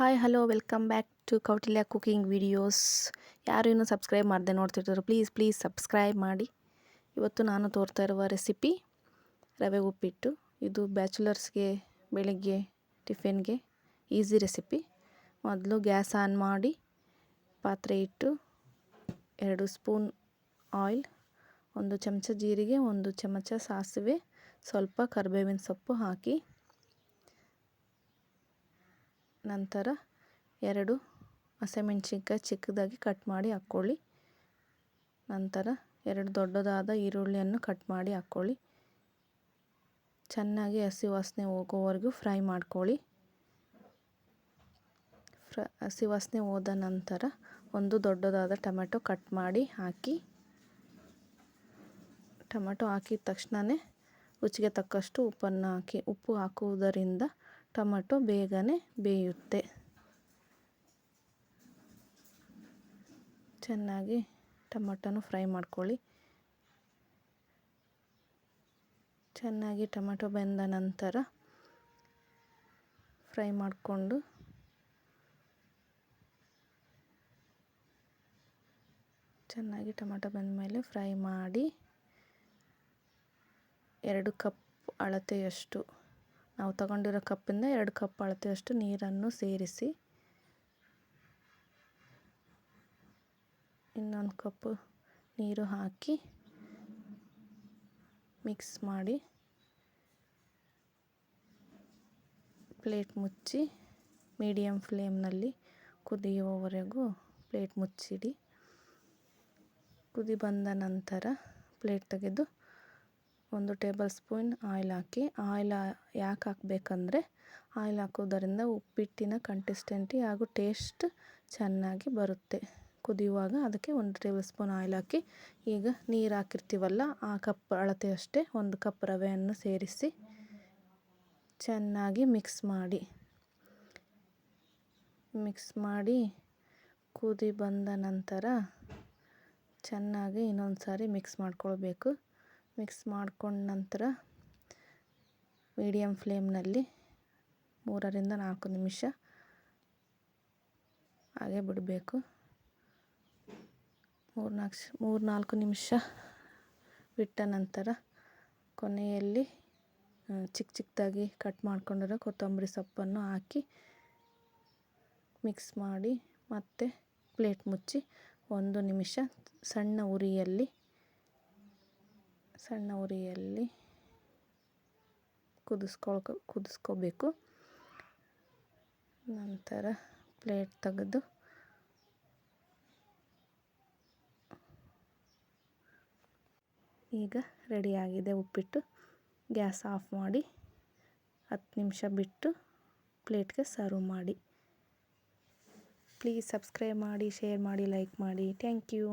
Hi hello welcome back to Kautilya cooking videos. ಯಾರು ಇನ್ನೂ subscribe ಮಾಡದೆ ನೋಡ್ತಿರ್ತಾರೆ ಪ್ಲೀಸ್ ಸಬ್ಸ್ಕ್ರೈಬ್ ಮಾಡಿ. ಇವತ್ತು ನಾನು ತೋರ್ತಾ ಇರುವ ರೆಸಿಪಿ ರವೆ ಉಪ್ಪಿಟ್ಟು. ಇದು ಬ್ಯಾಚುಲರ್ಸ್ಗೆ ಬೆಳಿಗ್ಗೆ ಟಿಫಿನ್ಗೆ ಈಸಿ ರೆಸಿಪಿ. ಮೊದಲು ಗ್ಯಾಸ್ ಆನ್ ಮಾಡಿ ಪಾತ್ರೆ ಇಟ್ಟು 2 ಸ್ಪೂನ್ ಆಯಿಲ್, 1 ಚಮಚ ಜೀರಿಗೆ, 1 ಚಮಚ ಸಾಸಿವೆ, ಸ್ವಲ್ಪ ಕರಿಬೇವಿನ ಸೊಪ್ಪು ಹಾಕಿ ನಂತರ 2 ಹಸಿಮೆಣಸಿನ್ಕಾಯಿ ಚಿಕ್ಕದಾಗಿ ಕಟ್ ಮಾಡಿ ಹಾಕ್ಕೊಳ್ಳಿ. ನಂತರ 2 ದೊಡ್ಡದಾದ ಈರುಳ್ಳಿಯನ್ನು ಕಟ್ ಮಾಡಿ ಹಾಕ್ಕೊಳ್ಳಿ. ಚೆನ್ನಾಗಿ ಹಸಿ ವಾಸನೆ ಹೋಗೋವರೆಗೂ ಫ್ರೈ ಮಾಡ್ಕೊಳ್ಳಿ. ಹಸಿ ವಾಸನೆ ಹೋದ ನಂತರ 1 ದೊಡ್ಡದಾದ ಟೊಮೆಟೊ ಕಟ್ ಮಾಡಿ ಹಾಕಿ. ಟೊಮೆಟೊ ಹಾಕಿದ ತಕ್ಷಣವೇ ರುಚಿಗೆ ತಕ್ಕಷ್ಟು ಉಪ್ಪನ್ನು ಹಾಕಿ. ಉಪ್ಪು ಹಾಕುವುದರಿಂದ ಟೊಮೆಟೊ ಬೇಗನೆ ಬೇಯುತ್ತೆ. ಚೆನ್ನಾಗಿ ಟೊಮೆಟೊನ ಫ್ರೈ ಮಾಡ್ಕೊಳ್ಳಿ. ಚೆನ್ನಾಗಿ ಟೊಮೆಟೊ ಬೆಂದ ನಂತರ ಫ್ರೈ ಮಾಡಿಕೊಂಡು ಚೆನ್ನಾಗಿ ಟೊಮೆಟೊ ಬೆಂದ ಮೇಲೆ ಫ್ರೈ ಮಾಡಿ 2 ಕಪ್ ಅಳತೆಯಷ್ಟು, ನಾವು ತಗೊಂಡಿರೋ ಕಪ್ಪಿಂದ 2 ಕಪ್ ಅಳತೆಯಷ್ಟು ನೀರನ್ನು ಸೇರಿಸಿ, ಇನ್ನೊಂದು ಕಪ್ ನೀರು ಹಾಕಿ ಮಿಕ್ಸ್ ಮಾಡಿ ಪ್ಲೇಟ್ ಮುಚ್ಚಿ ಮೀಡಿಯಮ್ ಫ್ಲೇಮ್ನಲ್ಲಿ ಕುದಿಯುವವರೆಗೂ ಪ್ಲೇಟ್ ಮುಚ್ಚಿಡಿ. ಕುದಿ ಬಂದ ನಂತರ ಪ್ಲೇಟ್ ತೆಗೆದು 1 ಟೇಬಲ್ ಸ್ಪೂನ್ ಆಯಿಲ್ ಹಾಕಿ. ಆಯಿಲ್ ಯಾಕೆ ಹಾಕಬೇಕಂದ್ರೆ ಆಯಿಲ್ ಹಾಕೋದರಿಂದ ಉಪ್ಪಿಟ್ಟಿನ ಕನ್ಸಿಸ್ಟೆನ್ಸಿ ಹಾಗೂ ಟೇಸ್ಟ್ ಚೆನ್ನಾಗಿ ಬರುತ್ತೆ ಕುದಿಯುವಾಗ. ಅದಕ್ಕೆ 1 ಟೇಬಲ್ ಸ್ಪೂನ್ ಆಯಿಲ್ ಹಾಕಿ. ಈಗ ನೀರು ಹಾಕಿರ್ತೀವಲ್ಲ ಆ ಕಪ್ ಅಳತೆಯಷ್ಟೇ 1 ಕಪ್ ರವೆಯನ್ನು ಸೇರಿಸಿ ಚೆನ್ನಾಗಿ ಮಿಕ್ಸ್ ಮಾಡಿ ಕುದಿ ಬಂದ ನಂತರ ಚೆನ್ನಾಗಿ ಇನ್ನೊಂದು ಸಾರಿ ಮಿಕ್ಸ್ ಮಾಡ್ಕೊಳ್ಬೇಕು. ಮಿಕ್ಸ್ ಮಾಡ್ಕೊಂಡ ನಂತರ ಮೀಡಿಯಮ್ ಫ್ಲೇಮ್ನಲ್ಲಿ 3 ರಿಂದ 4 ನಿಮಿಷ ಹಾಗೆ ಬಿಡಬೇಕು. 3-4 ನಿಮಿಷ ಬಿಟ್ಟ ನಂತರ ಕೊನೆಯಲ್ಲಿ ಚಿಕ್ಕದಾಗಿ ಕಟ್ ಮಾಡ್ಕೊಂಡಿರೋ ಕೊತ್ತಂಬರಿ ಸೊಪ್ಪನ್ನು ಹಾಕಿ ಮಿಕ್ಸ್ ಮಾಡಿ ಮತ್ತೆ ಪ್ಲೇಟ್ ಮುಚ್ಚಿ 1 ನಿಮಿಷ ಸಣ್ಣ ಉರಿಯಲ್ಲಿ ಕುದಿಸ್ಕೋಬೇಕು. ನಂತರ ಪ್ಲೇಟ್ ತೆಗೆದು ಈಗ ರೆಡಿಯಾಗಿದೆ ಉಪ್ಪಿಟ್ಟು. ಗ್ಯಾಸ್ ಆಫ್ ಮಾಡಿ 10 ನಿಮಿಷ ಬಿಟ್ಟು ಪ್ಲೇಟ್ಗೆ ಸರ್ವ್ ಮಾಡಿ. ಪ್ಲೀಸ್ ಸಬ್ಸ್ಕ್ರೈಬ್ ಮಾಡಿ, ಶೇರ್ ಮಾಡಿ, ಲೈಕ್ ಮಾಡಿ. Thank you.